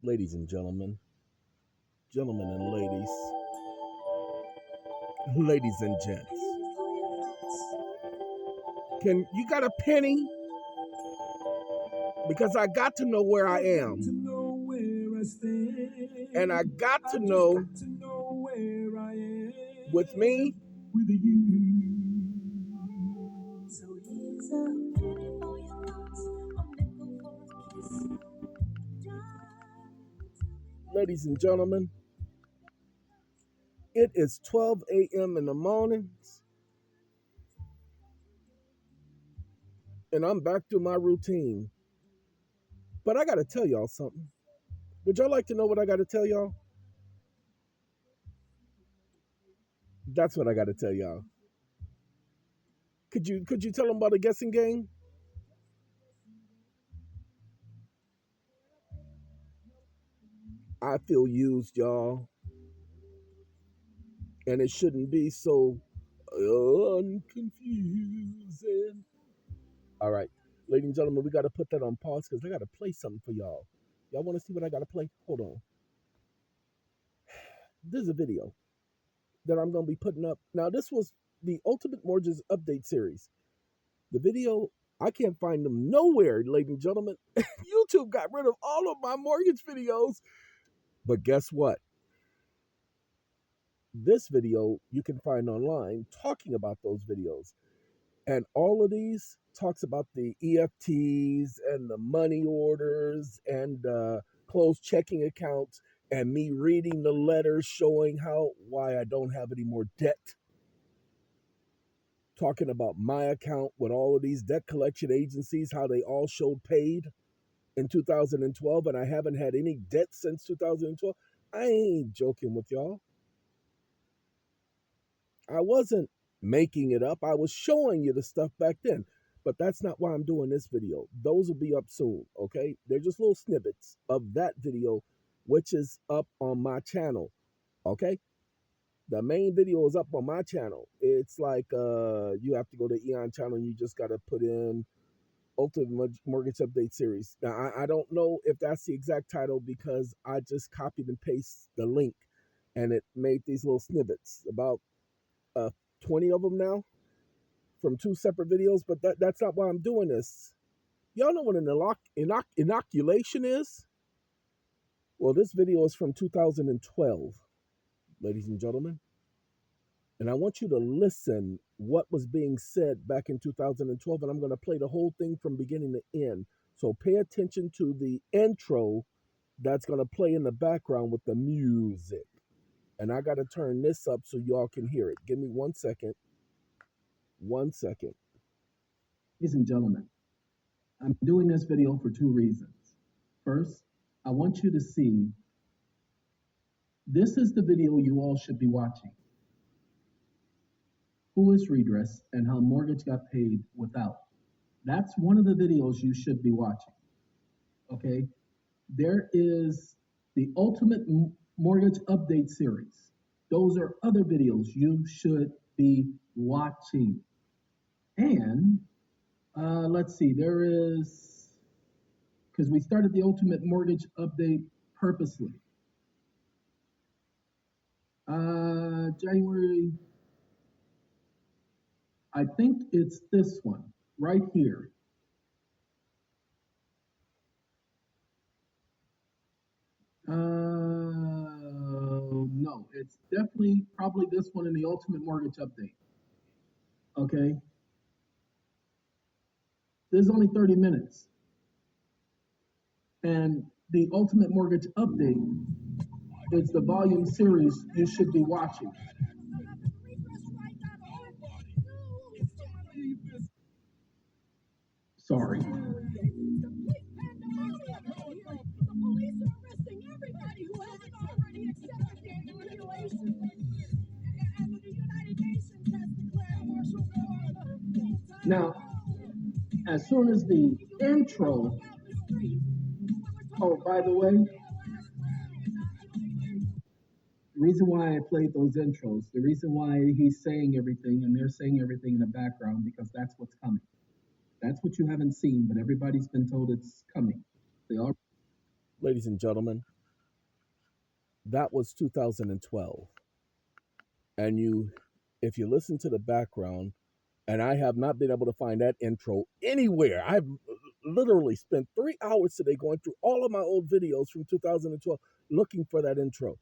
Ladies and gentlemen, gentlemen and ladies, ladies and gents, can you got a penny? Because I got to know where I am. And I got to know with me. Ladies and gentlemen, it is 12 a.m. in the morning, and I'm back to my routine. But I got to tell y'all something. Would y'all like to know what I got to tell y'all? That's what I got to tell y'all. Could you tell them about a guessing game? I feel used, y'all, and it shouldn't be so unconfusing. All right, ladies and gentlemen, we got to put that on pause because I got to play something for y'all. Y'all want to see what I got to play? Hold on. This is a video that I'm going to be putting up. Now, this was the Ultimate Mortgage Update Series. The video, I can't find them nowhere, ladies and gentlemen. YouTube got rid of all of my mortgage videos. But guess what? This video you can find online talking about those videos. And all of these talks about the EFTs and the money orders and closed checking accounts and me reading the letters showing why I don't have any more debt. Talking about my account with all of these debt collection agencies, how they all showed paid in 2012 and I haven't had any debt since 2012. I ain't joking with y'all. I wasn't making it up. I was showing you the stuff back then. But that's not why I'm doing this video. Those will be up soon, okay? They're just little snippets of that video, which is up on my channel, okay? The main video is up on my channel. It's like you have to go to Eon channel and you just got to put in Ultimate Mortgage Update Series. Now, I don't know if that's the exact title because I just copied and pasted the link and it made these little snippets, about uh, 20 of them now from two separate videos, but that's not why I'm doing this. Y'all know what an inoculation is? Well, this video is from 2012, ladies and gentlemen. And I want you to listen what was being said back in 2012, and I'm going to play the whole thing from beginning to end. So pay attention to the intro that's going to play in the background with the music. And I got to turn this up so y'all can hear it. Give me 1 second. 1 second. Ladies and gentlemen, I'm doing this video for two reasons. First, I want you to see this is the video you all should be watching. Who is redress and how mortgage got paid without. That's one of the videos you should be watching. Okay? There is the Ultimate Mortgage Update Series. Those are other videos you should be watching. And let's see, there is, because we started the Ultimate Mortgage Update purposely. January, I think it's this one right here. No, it's definitely probably this one in the Ultimate Mortgage Update. Okay. This is only 30 minutes. And the Ultimate Mortgage Update is the volume series you should be watching. Sorry. Now, as soon as the intro, oh, by the way, the reason why I played those intros, the reason why he's saying everything and they're saying everything in the background, because that's what's coming. That's what you haven't seen, but everybody's been told it's coming. They are. Ladies and gentlemen, That was 2012. And if you listen to the background, and I have not been able to find that intro anywhere. I've literally spent 3 hours today going through all of my old videos from 2012 looking for that intro.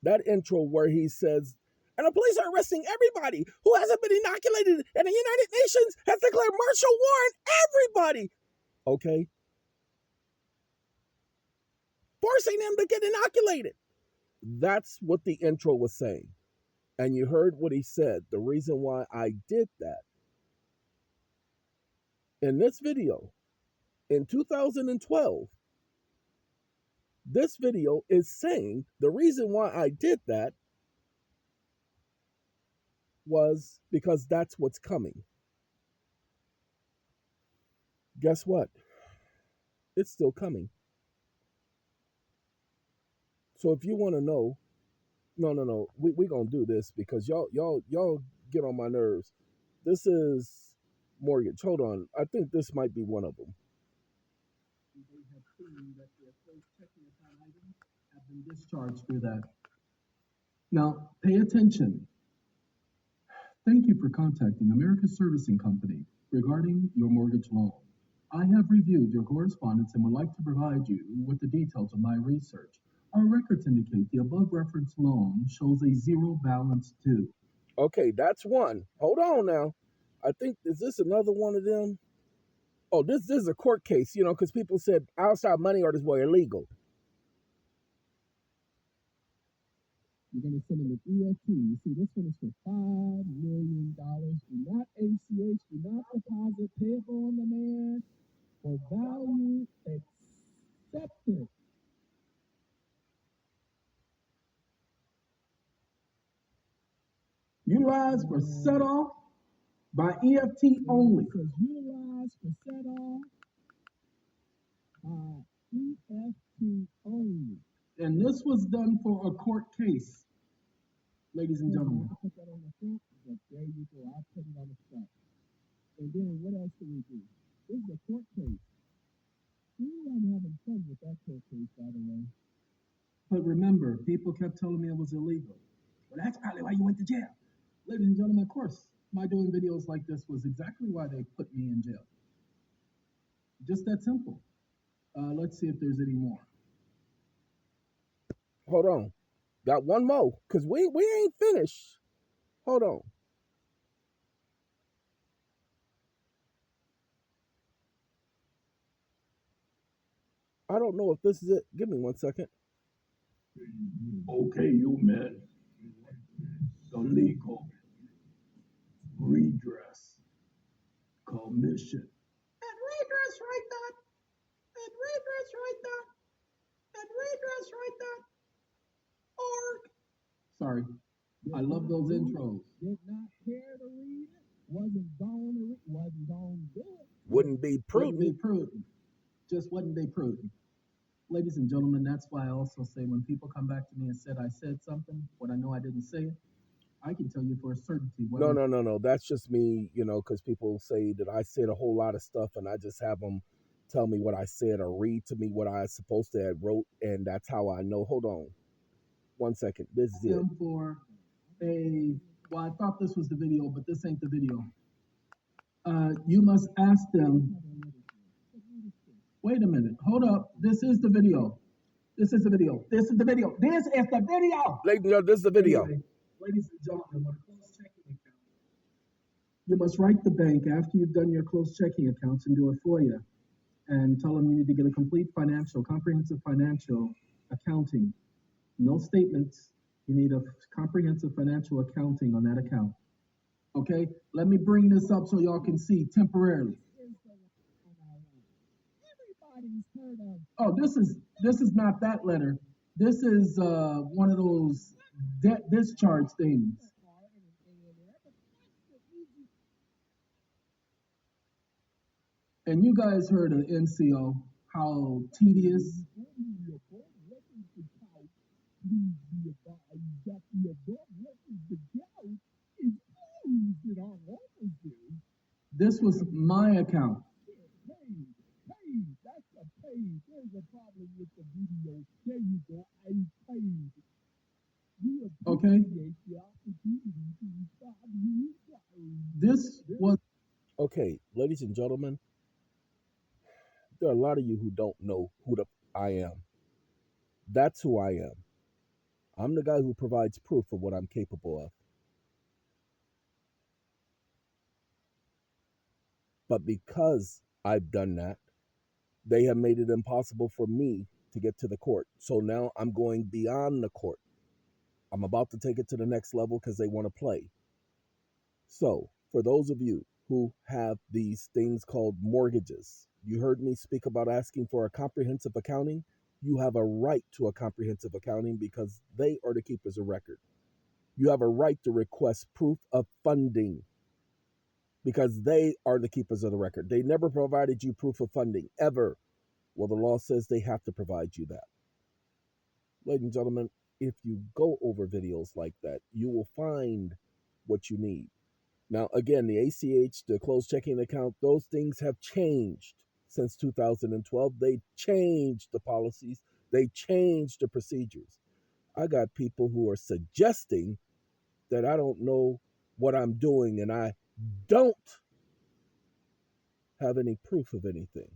That intro where he says, and the police are arresting everybody who hasn't been inoculated, and the United Nations has declared martial war on everybody. Okay? Forcing them to get inoculated. That's what the intro was saying. And you heard what he said. The reason why I did that in this video in 2012, this video is saying the reason why I did that was because that's what's coming. Guess what? It's still coming. So if you want to know, no, we gonna do this because y'all get on my nerves. This is mortgage. Hold on, I think this might be one of them. They have seen that their first checking account items have been discharged through that. Now, pay attention. Thank you for contacting America's Servicing Company regarding your mortgage loan. I have reviewed your correspondence and would like to provide you with the details of my research. Our records indicate the above referenced loan shows a zero balance due. Okay, that's one. Hold on now. I think, is this another one of them? Oh, this is a court case, because people said outside money orders were illegal. You're going to send them an EFT. You see, this one is for $5 million. Do not ACH, do not deposit, payable on demand, for value accepted. Utilized for set off by EFT only. It says utilized for set off by EFT only. And this was done for a court case, ladies and gentlemen. I put that on the front, but there you go. I put it on the front. And then what else do we do? This is a court case. I'm having fun with that court case, by the way. But remember, people kept telling me it was illegal. Well, that's probably why you went to jail. Ladies and gentlemen, of course, my doing videos like this was exactly why they put me in jail. Just that simple. Let's see if there's any more. Hold on. Got one more, because we ain't finished. Hold on. I don't know if this is it. Give me 1 second. Okay, you men. The legal redress commission. And redress right that. And redress right that. And redress right that. Org. Sorry. I love those intros. Did not care to read it. Wasn't going to read it. Wasn't going to do it. Wouldn't be prudent. Wouldn't be prudent. Just wouldn't be prudent. Ladies and gentlemen, that's why I also say when people come back to me and said I said something, when I know I didn't say it, I can tell you for a certainty. No. That's just me, because people say that I said a whole lot of stuff and I just have them tell me what I said or read to me what I was supposed to have wrote, and that's how I know. Hold on 1 second. This is it. For well, I thought this was the video, but this ain't the video. You must ask them. Wait a minute. Hold up. This is the video. This is the video. This is the video. This is the video. This is the video. Anyway, ladies and gentlemen, with a closed checking account, you must write the bank after you've done your closed checking accounts and do it for you, and tell them you need to get a complete comprehensive financial accounting. No statements. You need a comprehensive financial accounting on that account. Okay? Let me bring this up so y'all can see temporarily. Oh, this is not that letter. This is one of those debt discharge things. And you guys heard of NCO, how tedious. This was my account. There's a problem with the video. ladies and gentlemen, there are a lot of you who don't know I am. That's who I am. I'm the guy who provides proof of what I'm capable of. But because I've done that, they have made it impossible for me to get to the court. So now I'm going beyond the court. I'm about to take it to the next level because they want to play. So, for those of you who have these things called mortgages, you heard me speak about asking for a comprehensive accounting. You have a right to a comprehensive accounting because they are the keepers of record. You have a right to request proof of funding because they are the keepers of the record. They never provided you proof of funding, ever. Well, the law says they have to provide you that. Ladies and gentlemen, if you go over videos like that, you will find what you need. Now, again, the ACH, the closed checking account, those things have changed since 2012. They changed the policies, they changed the procedures. I got people who are suggesting that I don't know what I'm doing and I don't have any proof of anything.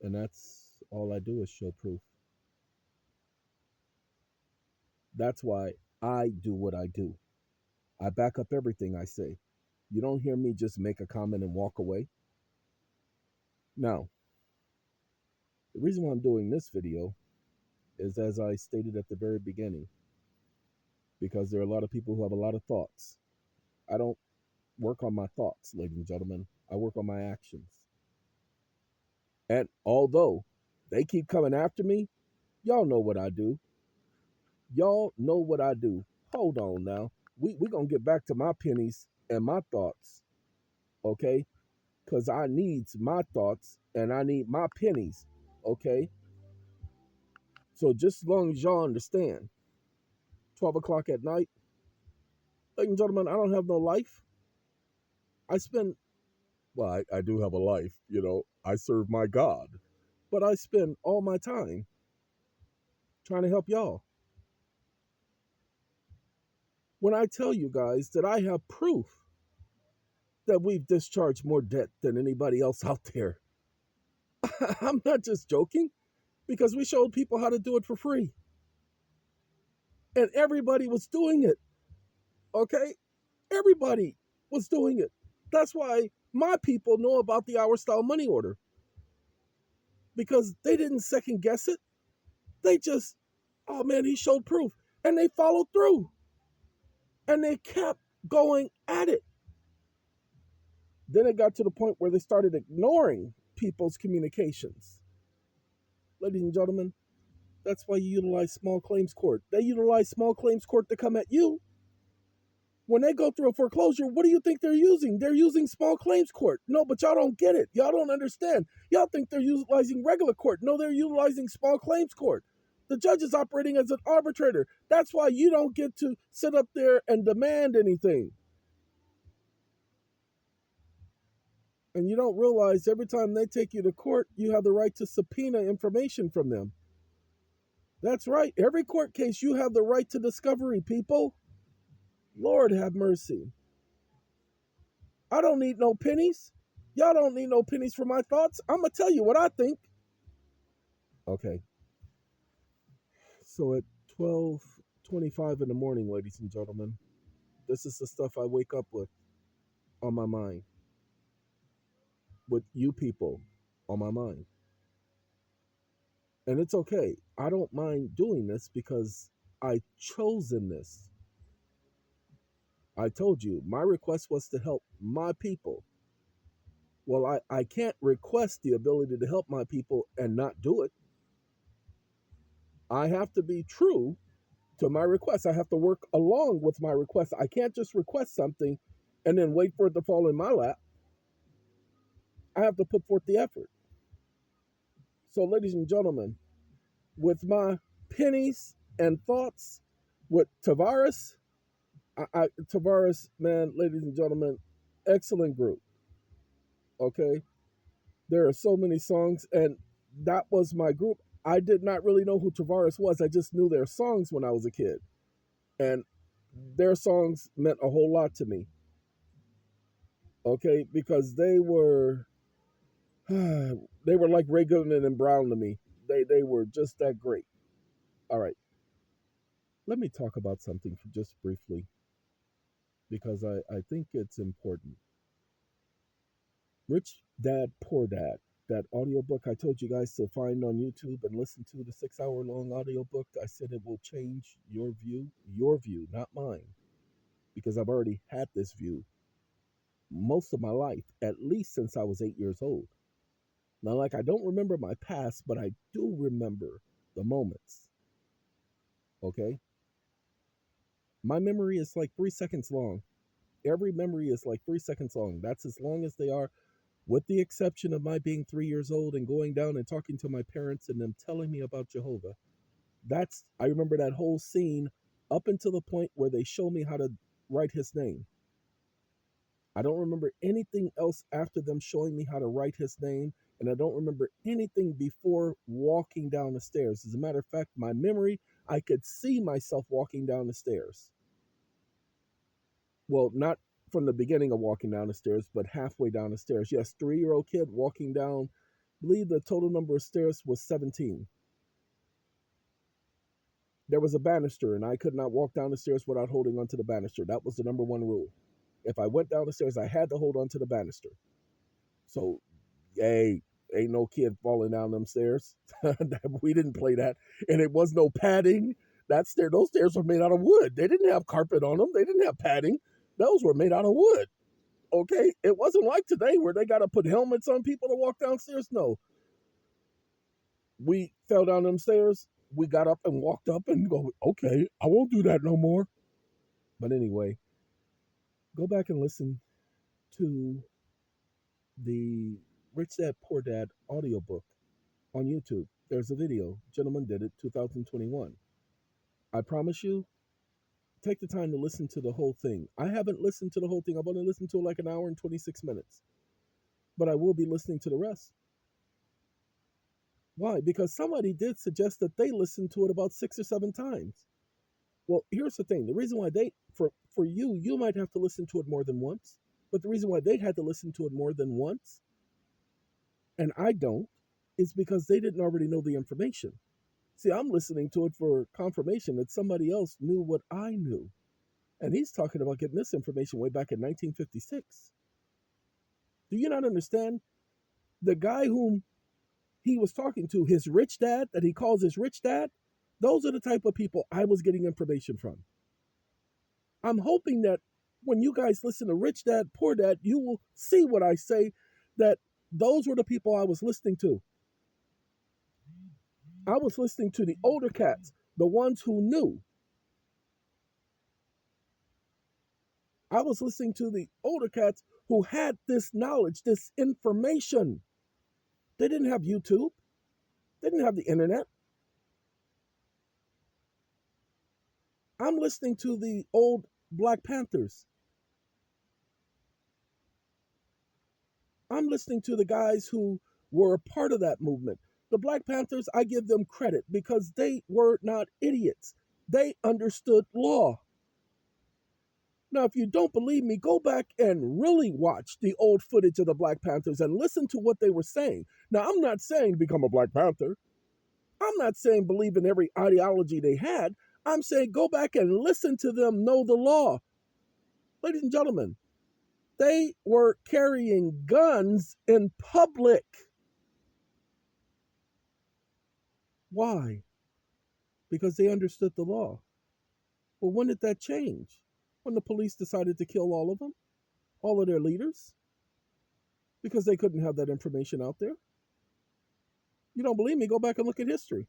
And that's all I do is show proof. That's why I do what I do. I back up everything I say. You don't hear me just make a comment and walk away. Now, the reason why I'm doing this video is, as I stated at the very beginning, because there are a lot of people who have a lot of thoughts. I don't work on my thoughts, ladies and gentlemen. I work on my actions. And although they keep coming after me, y'all know what I do. Y'all know what I do. Hold on now. We're going to get back to my pennies and my thoughts, okay? Because I needs my thoughts and I need my pennies, okay? So just as long as y'all understand, 12 o'clock at night, ladies and gentlemen, I don't have no life. I spend, well, I do have a life, I serve my God, but I spend all my time trying to help y'all. When I tell you guys that I have proof that we've discharged more debt than anybody else out there, I'm not just joking because we showed people how to do it for free. And everybody was doing it, okay? Everybody was doing it. That's why my people know about the hour style money order because they didn't second guess it. They just, oh man, he showed proof. And they followed through. And they kept going at it. Then it got to the point where they started ignoring people's communications. Ladies and gentlemen, that's why you utilize small claims court. They utilize small claims court to come at you. When they go through a foreclosure, what do you think they're using? They're using small claims court. No, but y'all don't get it. Y'all don't understand. Y'all think they're utilizing regular court. No, they're utilizing small claims court. The judge is operating as an arbitrator. That's why you don't get to sit up there and demand anything. And you don't realize every time they take you to court, you have the right to subpoena information from them. That's right. Every court case, you have the right to discovery, people. Lord have mercy. I don't need no pennies. Y'all don't need no pennies for my thoughts. I'm going to tell you what I think. Okay. So at 12:25 in the morning, ladies and gentlemen, this is the stuff I wake up with on my mind. With you people on my mind. And it's okay. I don't mind doing this because I chosen this. I told you, my request was to help my people. Well, I can't request the ability to help my people and not do it. I have to be true to my request. I have to work along with my request. I can't just request something and then wait for it to fall in my lap. I have to put forth the effort. So, ladies and gentlemen, with my pennies and thoughts with Tavares, Tavares, man, ladies and gentlemen, excellent group. Okay. There are so many songs, and that was my group. I did not really know who Tavares was. I just knew their songs when I was a kid. And their songs meant a whole lot to me. Okay, because they were like Ray Goodman and Brown to me. They were just that great. All right, let me talk about something just briefly because I think it's important. Rich Dad Poor Dad, that audiobook I told you guys to find on YouTube and listen to, the 6 hour long audiobook. I said it will change your view, not mine, because I've already had this view most of my life, at least since I was 8 years old. Now, like, I don't remember my past, but I do remember the moments. Okay. My memory is like 3 seconds long. Every memory is like 3 seconds long. That's as long as they are, with the exception of my being 3 years old and going down and talking to my parents and them telling me about Jehovah. I remember that whole scene up until the point where they show me how to write his name. I don't remember anything else after them showing me how to write his name, and I don't remember anything before walking down the stairs. As a matter of fact, my memory, I could see myself walking down the stairs. Well, not from the beginning of walking down the stairs, but halfway down the stairs. Yes, 3-year-old kid walking down, I believe the total number of stairs was 17. There was a banister, and I could not walk down the stairs without holding onto the banister. That was the number one rule. If I went down the stairs, I had to hold onto the banister. So, yay, ain't no kid falling down them stairs. We didn't play that. And it was no padding. Those stairs were made out of wood. They didn't have carpet on them. They didn't have padding. Those were made out of wood. Okay, it wasn't like today where they got to put helmets on people to walk downstairs. No, we fell down them stairs. We got up and walked up and go, okay, I won't do that no more. But anyway, go back and listen to the Rich Dad Poor Dad audiobook on YouTube. There's a video. Gentleman did it, 2021. I promise you, take the time to listen to the whole thing. I haven't listened to the whole thing. I've only listened to it like an hour and 26 minutes. But I will be listening to the rest. Why? Because somebody did suggest that they listened to it about 6 or 7 times. Well, here's the thing. The reason why for you might have to listen to it more than once. But the reason why they had to listen to it more than once, and I don't, is because they didn't already know the information. See, I'm listening to it for confirmation that somebody else knew what I knew. And he's talking about getting this information way back in 1956. Do you not understand? The guy whom he was talking to, his rich dad, that he calls his rich dad, those are the type of people I was getting information from. I'm hoping that when you guys listen to Rich Dad, Poor Dad, you will see what I say, that those were the people I was listening to. I was listening to the older cats, the ones who knew. I was listening to the older cats who had this knowledge, this information. They didn't have YouTube. They didn't have the internet. I'm listening to the old Black Panthers. I'm listening to the guys who were a part of that movement. The Black Panthers, I give them credit because they were not idiots. They understood law. Now, if you don't believe me, go back and really watch the old footage of the Black Panthers and listen to what they were saying. Now, I'm not saying become a Black Panther. I'm not saying believe in every ideology they had. I'm saying go back and listen to them know the law. Ladies and gentlemen, they were carrying guns in public. Why? Because they understood the law. Well, when did that change? When the police decided to kill all of them, all of their leaders, because they couldn't have that information out there. You don't believe me? Go back and look at history.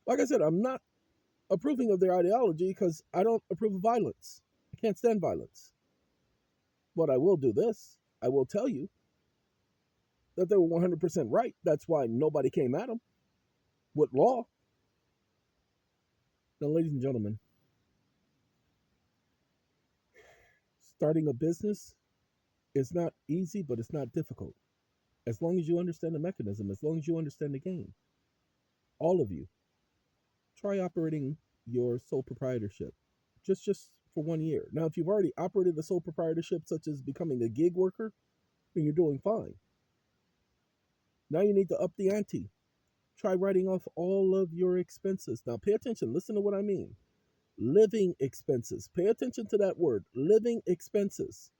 Like I said, I'm not approving of their ideology because I don't approve of violence. I can't stand violence. But I will do this. I will tell you that they were 100% right. That's why nobody came at them with law. Now, ladies and gentlemen, starting a business is not easy, but it's not difficult. As long as you understand the mechanism, as long as you understand the game, all of you, try operating your sole proprietorship. Just for 1 year. Now, if you've already operated a sole proprietorship, such as becoming a gig worker, then you're doing fine. Now you need to up the ante. Try writing off all of your expenses. Now, pay attention. Listen to what I mean. Living expenses. Pay attention to that word. Living expenses.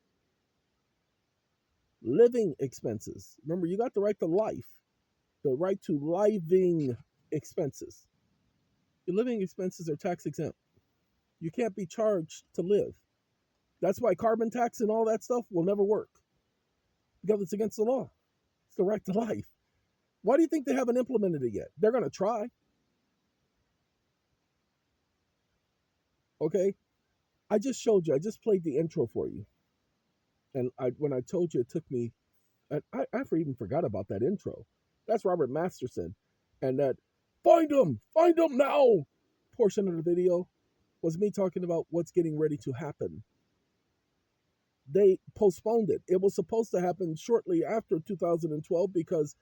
Living expenses. Remember, you got the right to life, the right to living expenses. Your living expenses are tax exempt. You can't be charged to live. That's why carbon tax and all that stuff will never work, because it's against the law. It's the right to life. Why do you think they haven't implemented it yet? They're going to try. Okay. I just showed you. I just played the intro for you. And when I told you, it took me, I even forgot about that intro. That's Robert Masterson. And that find them now portion of the video was me talking about what's getting ready to happen. They postponed it. It was supposed to happen shortly after 2012, because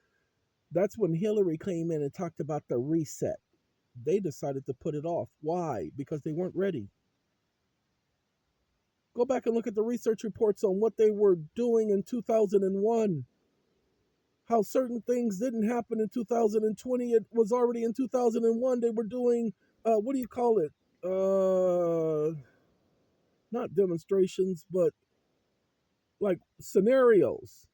that's when Hillary came in and talked about the reset. They decided to put it off. Why? Because they weren't ready. Go back and look at the research reports on what they were doing in 2001. How certain things didn't happen in 2020. It was already in 2001. They were doing, what do you call it? Not demonstrations, but like scenarios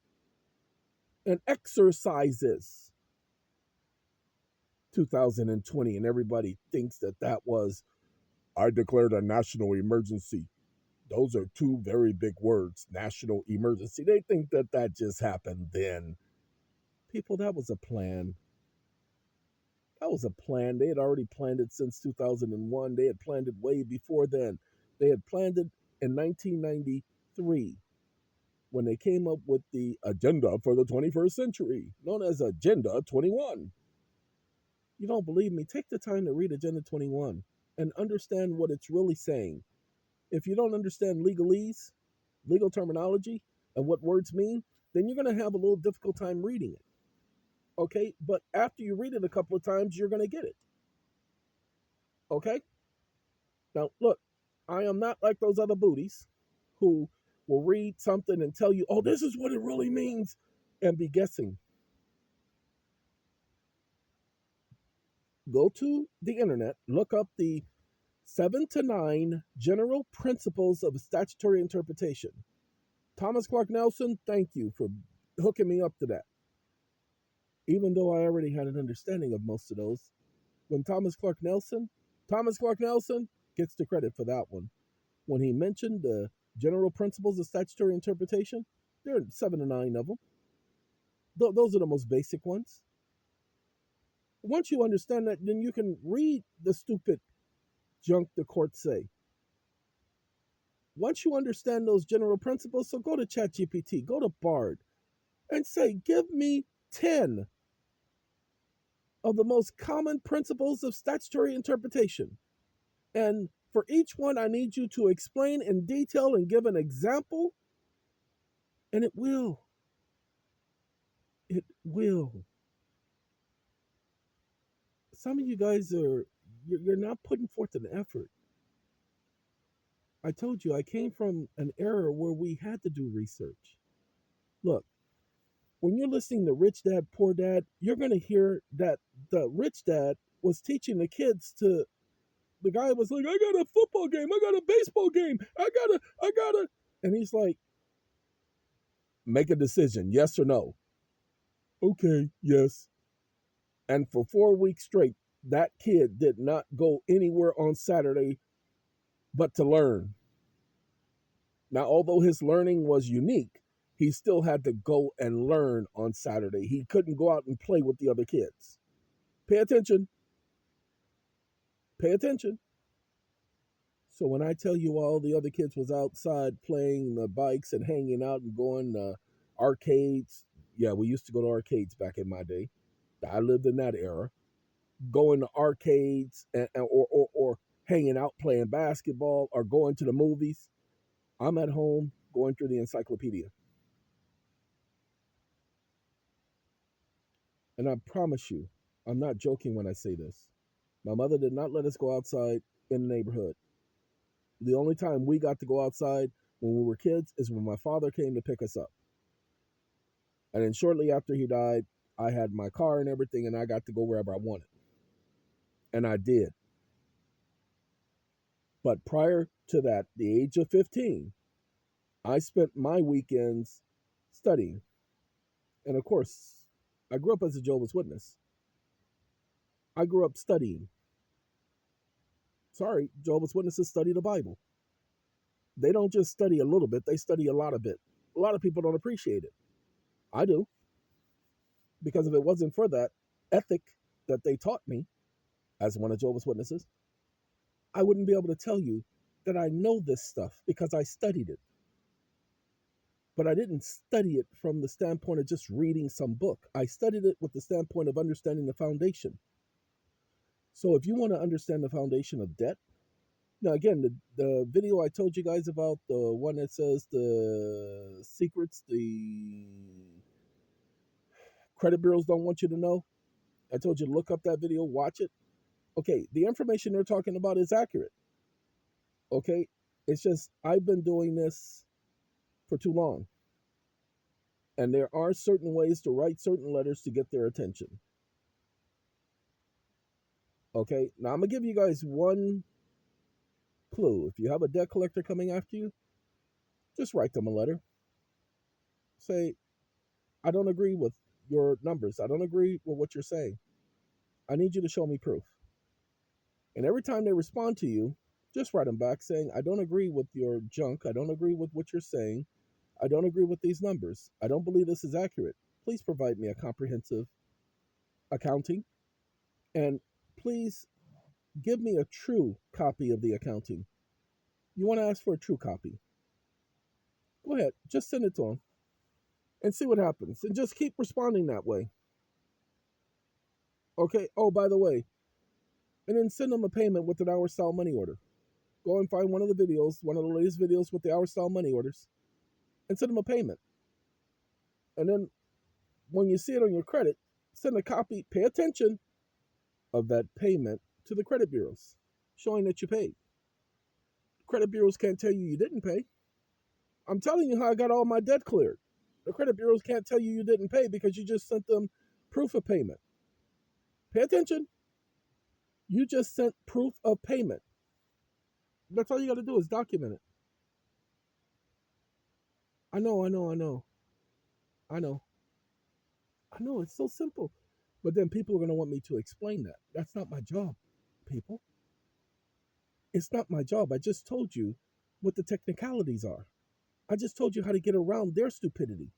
and exercises. 2020, and everybody thinks that that was, I declared a national emergency. Those are two very big words, national emergency. They think that that just happened then. People, that was a plan. That was a plan. They had already planned it since 2001. They had planned it way before then. They had planned it in 1993 when they came up with the agenda for the 21st century, known as Agenda 21. You don't believe me? Take the time to read Agenda 21 and understand what it's really saying. If you don't understand legalese, legal terminology, and what words mean, then you're going to have a little difficult time reading it. Okay? But after you read it a couple of times, you're going to get it. Okay? Now, look, I am not like those other booties who will read something and tell you, oh, this is what it really means, and be guessing. Go to the internet, look up the 7 to 9 general principles of statutory interpretation. Thomas Clark Nelson, thank you for hooking me up to that. Even though I already had an understanding of most of those, when Thomas Clark Nelson gets the credit for that one. When he mentioned the general principles of statutory interpretation, there are 7 to 9 of them. Those are the most basic ones. Once you understand that, then you can read the stupid junk the courts say. Once you understand those general principles, so go to ChatGPT, go to Bard, and say, give me 10 of the most common principles of statutory interpretation. And for each one, I need you to explain in detail and give an example. And it will. It will. Some of you guys you're not putting forth an effort. I told you I came from an era where we had to do research. Look, when you're listening to Rich Dad, Poor Dad, you're going to hear that the rich dad was teaching the kids to, the guy was like, I got a football game, I got a baseball game, I gotta, and he's like, make a decision, yes or no. Okay, yes. And for 4 weeks straight, that kid did not go anywhere on Saturday but to learn. Now, although his learning was unique, he still had to go and learn on Saturday. He couldn't go out and play with the other kids. Pay attention. Pay attention. So when I tell you all the other kids was outside playing the bikes and hanging out and going to arcades, yeah, we used to go to arcades back in my day. I lived in that era. Going to arcades or hanging out playing basketball or going to the movies. I'm at home going through the encyclopedia. And I promise you, I'm not joking when I say this. My mother did not let us go outside in the neighborhood. The only time we got to go outside when we were kids is when my father came to pick us up. And then shortly after he died, I had my car and everything, and I got to go wherever I wanted. And I did. But prior to that, the age of 15, I spent my weekends studying. And of course, I grew up as a Jehovah's Witness. I grew up studying. Sorry, Jehovah's Witnesses study the Bible. They don't just study a little bit, they study a lot of it. A lot of people don't appreciate it. I do, because if it wasn't for that ethic that they taught me as one of Jehovah's Witnesses, I wouldn't be able to tell you that I know this stuff because I studied it. But I didn't study it from the standpoint of just reading some book. I studied it with the standpoint of understanding the foundation. So if you want to understand the foundation of debt, now again, the video I told you guys about, the one that says the secrets the credit bureaus don't want you to know, I told you to look up that video, watch it. Okay, the information they're talking about is accurate. Okay, it's just I've been doing this for too long. And there are certain ways to write certain letters to get their attention. Okay, now I'm going to give you guys one clue. If you have a debt collector coming after you, just write them a letter. Say, I don't agree with your numbers. I don't agree with what you're saying. I need you to show me proof. And every time they respond to you, just write them back saying, I don't agree with your junk. I don't agree with what you're saying. I don't agree with these numbers. I don't believe this is accurate. Please provide me a comprehensive accounting. And please give me a true copy of the accounting. You want to ask for a true copy? Go ahead. Just send it to them and see what happens. And just keep responding that way. Okay. Oh, by the way, and then send them a payment with an hour style money order. Go and find one of the videos, one of the latest videos with the hour style money orders, and send them a payment. And then when you see it on your credit, send a copy, pay attention, of that payment to the credit bureaus, showing that you paid. Credit bureaus can't tell you didn't pay. I'm telling you how I got all my debt cleared. The credit bureaus can't tell you didn't pay because you just sent them proof of payment. Pay attention. You just sent proof of payment. That's all you got to do is document it. I know. It's so simple. But then people are going to want me to explain that. That's not my job, people. It's not my job. I just told you what the technicalities are. I just told you how to get around their stupidity.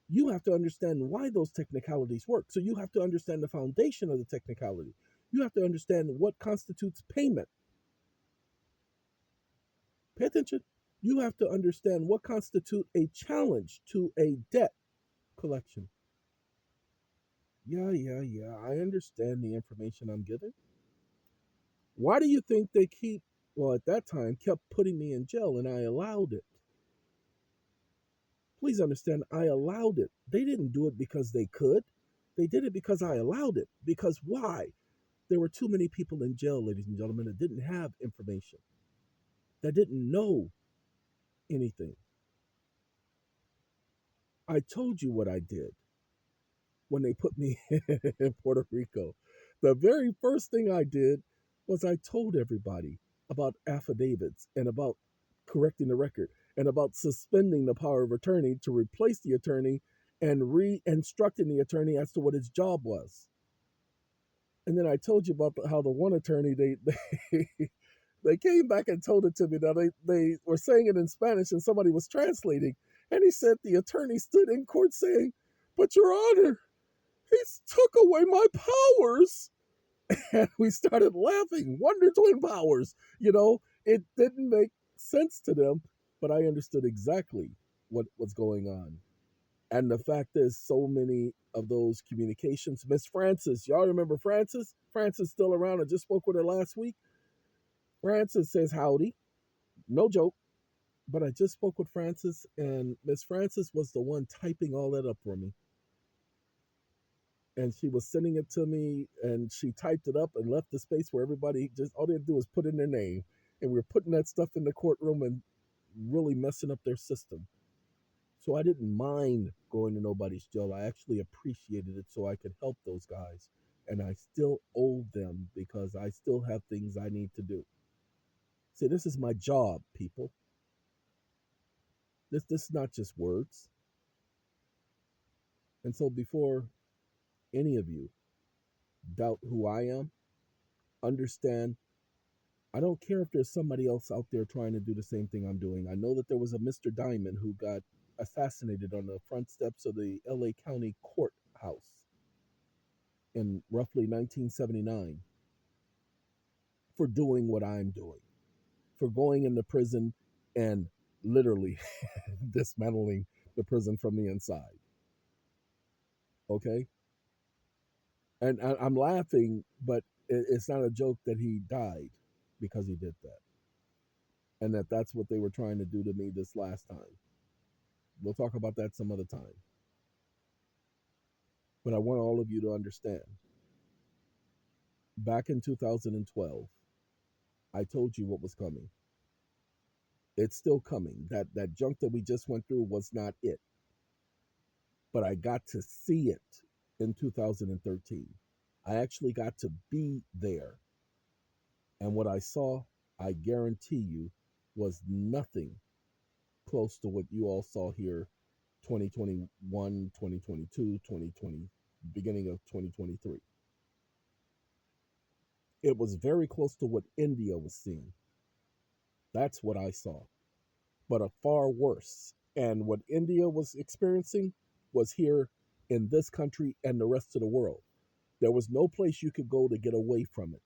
You have to understand why those technicalities work. So you have to understand the foundation of the technicality. You have to understand what constitutes payment. Pay attention. You have to understand what constitutes a challenge to a debt collection. Yeah. I understand the information I'm giving. Why do you think they at that time, kept putting me in jail and I allowed it? Please understand, I allowed it. They didn't do it because they could. They did it because I allowed it. Because why? There were too many people in jail, ladies and gentlemen, that didn't have information, that didn't know anything. I told you what I did when they put me in Puerto Rico. The very first thing I did was I told everybody about affidavits and about correcting the record and about suspending the power of attorney to replace the attorney and re-instructing the attorney as to what his job was. And then I told you about how the one attorney, they came back and told it to me. Now they were saying it in Spanish and somebody was translating. And he said the attorney stood in court saying, "But Your Honor, he's took away my powers." And we started laughing. Wonder Twin powers. It didn't make sense to them, but I understood exactly what was going on. And the fact is, so many of those communications, Miss Francis, y'all remember Francis? Francis still around. I just spoke with her last week. Francis says howdy. No joke. But I just spoke with Francis, and Miss Francis was the one typing all that up for me. And she was sending it to me, and she typed it up and left the space where everybody just all they had to do was put in their name. And we were putting that stuff in the courtroom and really messing up their system. So I didn't mind going to nobody's jail. I actually appreciated it so I could help those guys. And I still owe them because I still have things I need to do. See, this is my job, people. This is not just words. And so before any of you doubt who I am, understand I don't care if there's somebody else out there trying to do the same thing I'm doing. I know that there was a Mr. Diamond who got assassinated on the front steps of the LA County courthouse in roughly 1979 for doing what I'm doing, for going into prison and literally dismantling the prison from the inside. Okay? And I'm laughing, but it's not a joke that he died because he did that. And that's what they were trying to do to me this last time. We'll talk about that some other time. But I want all of you to understand. Back in 2012, I told you what was coming. It's still coming. That junk that we just went through was not it. But I got to see it in 2013. I actually got to be there. And what I saw, I guarantee you, was nothing close to what you all saw here 2021, 2022, 2020, beginning of 2023. It was very close to what India was seeing. That's what I saw, but a far worse. And what India was experiencing was here in this country and the rest of the world. There was no place you could go to get away from it.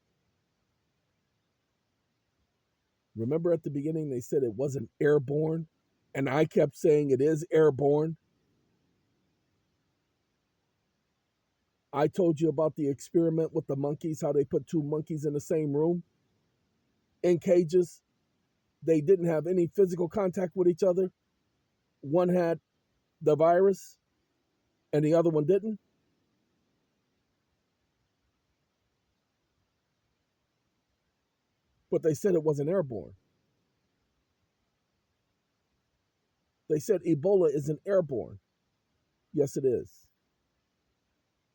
Remember at the beginning, they said it wasn't airborne, and I kept saying it is airborne. I told you about the experiment with the monkeys, how they put two monkeys in the same room in cages. They didn't have any physical contact with each other. One had the virus and the other one didn't. But they said it wasn't airborne. They said Ebola isn't airborne. Yes, it is.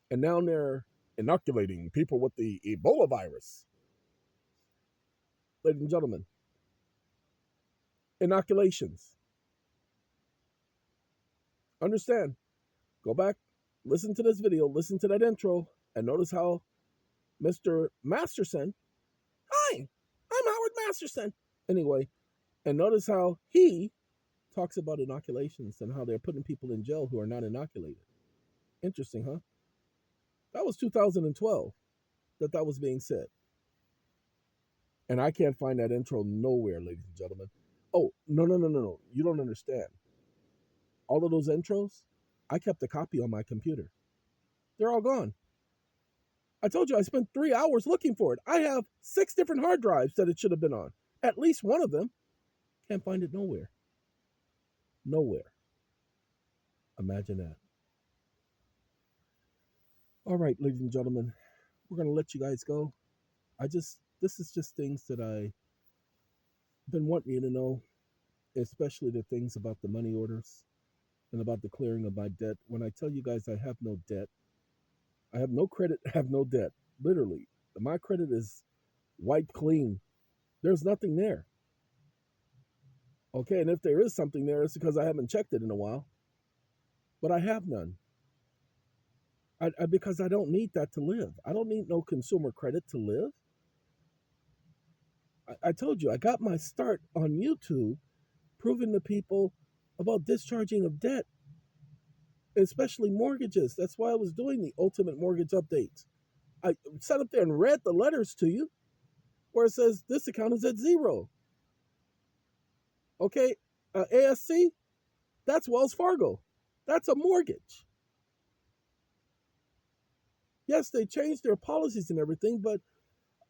And now they're inoculating people with the Ebola virus. Ladies and gentlemen, inoculations. Understand. Go back, listen to this video, listen to that intro, and notice how Mr. Masterson, hi, I'm Howard Masterson. Anyway, and notice how he talks about inoculations and how they're putting people in jail who are not inoculated. Interesting, huh? That was 2012 that was being said. And I can't find that intro nowhere, ladies and gentlemen. Oh, no. You don't understand. All of those intros, I kept a copy on my computer. They're all gone. I told you I spent 3 hours looking for it. I have 6 different hard drives that it should have been on. At least one of them. Can't find it nowhere. Nowhere. Imagine that. All right, ladies and gentlemen, we're going to let you guys go. This is just things that I've been wanting you to know, especially the things about the money orders and about the clearing of my debt. When I tell you guys I have no debt, I have no credit, I have no debt. Literally, my credit is wiped clean. There's nothing there. Okay, and if there is something there, it's because I haven't checked it in a while. But I have none. Because I don't need that to live. I don't need no consumer credit to live. I told you, I got my start on YouTube proving to people about discharging of debt, especially mortgages. That's why I was doing the ultimate mortgage updates. I sat up there and read the letters to you where it says this account is at zero. Okay, ASC, that's Wells Fargo. That's a mortgage. Yes, they changed their policies and everything, but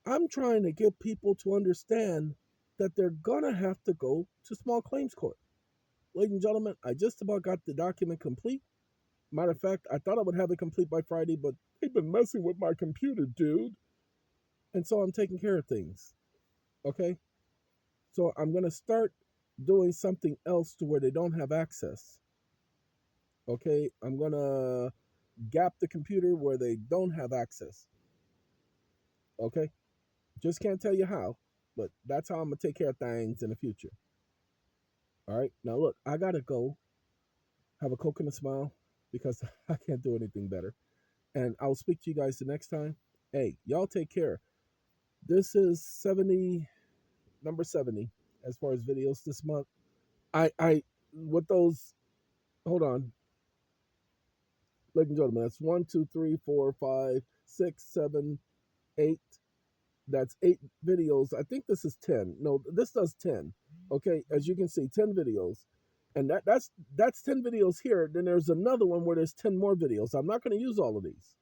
I'm trying to get people to understand that they're going to have to go to small claims court. Ladies and gentlemen, I just about got the document complete. Matter of fact, I thought I would have it complete by Friday, but they've been messing with my computer, dude. And so I'm taking care of things. Okay? So I'm going to start doing something else to where they don't have access. Okay, I'm going to gap the computer where they don't have access. Okay, just can't tell you how, but that's how I'm going to take care of things in the future. All right, now look, I got to go have a Coke and a smile because I can't do anything better. And I'll speak to you guys the next time. Hey, y'all take care. This is 70, number 70, as far as videos this month. With those, hold on, ladies and gentlemen, that's one, two, three, four, five, six, seven, eight. That's 8 videos. I think this is 10. No, this does 10. Okay, as you can see, 10 videos. And that's 10 videos here. Then there's another one where there's 10 more videos. I'm not going to use all of these.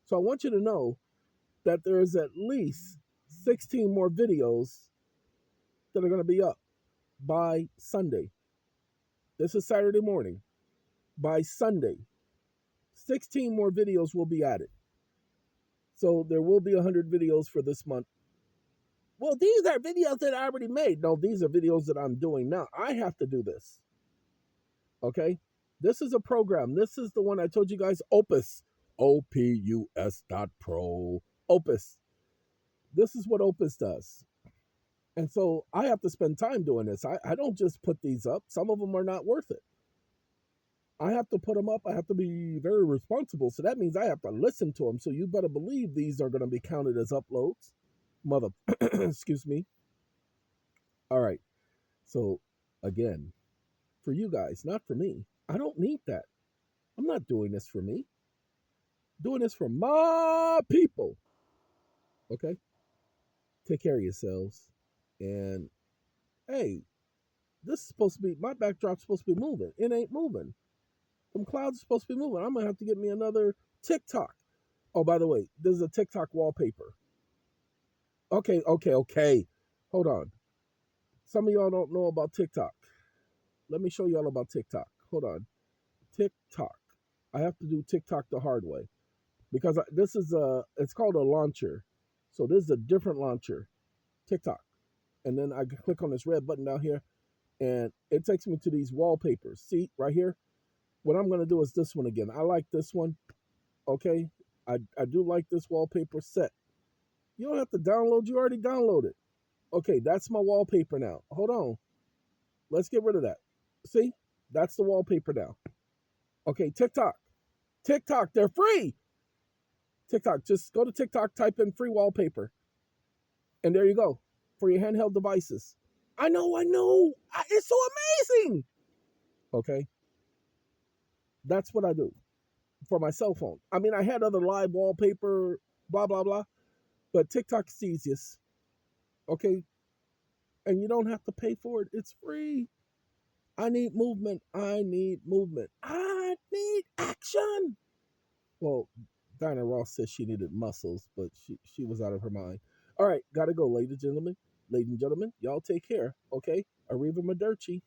So I want you to know that there's at least 16 more videos that are going to be up by Sunday. This is Saturday morning. By Sunday, 16 more videos will be added. So there will be 100 videos for this month. Well, these are videos that I already made. No, these are videos that I'm doing now. I have to do this. Okay? This is a program. This is the one I told you guys, Opus. OPUS.pro. Opus. This is what Opus does. And so I have to spend time doing this. I don't just put these up. Some of them are not worth it. I have to put them up. I have to be very responsible. So that means I have to listen to them. So you better believe these are going to be counted as uploads. Mother, excuse me. All right. So again, for you guys, not for me. I don't need that. I'm not doing this for me. I'm doing this for my people. Okay? Take care of yourselves. And hey, this is supposed to be my backdrop's supposed to be moving. It ain't moving. Them clouds are supposed to be moving. I'm gonna have to get me another TikTok. Oh, by the way, this is a TikTok wallpaper. Okay. Hold on. Some of y'all don't know about TikTok. Let me show y'all about TikTok. Hold on. TikTok. I have to do TikTok the hard way because this is it's called a launcher. So this is a different launcher, TikTok. And then I click on this red button down here and it takes me to these wallpapers. See right here? What I'm going to do is this one again. I like this one. Okay. I do like this wallpaper set. You don't have to download. You already downloaded. Okay, that's my wallpaper now. Hold on. Let's get rid of that. See? That's the wallpaper now. Okay, TikTok. TikTok, they're free. TikTok, just go to TikTok, type in free wallpaper. And there you go for your handheld devices. I know. It's so amazing. Okay. That's what I do for my cell phone. I mean, I had other live wallpaper, blah, blah, blah. But TikTok's easiest. Okay. And you don't have to pay for it. It's free. I need movement. I need action. Well, Diana Ross says she needed muscles, but she was out of her mind. All right, gotta go, ladies and gentlemen. Ladies and gentlemen, y'all take care. Okay, Arriva Maderchi.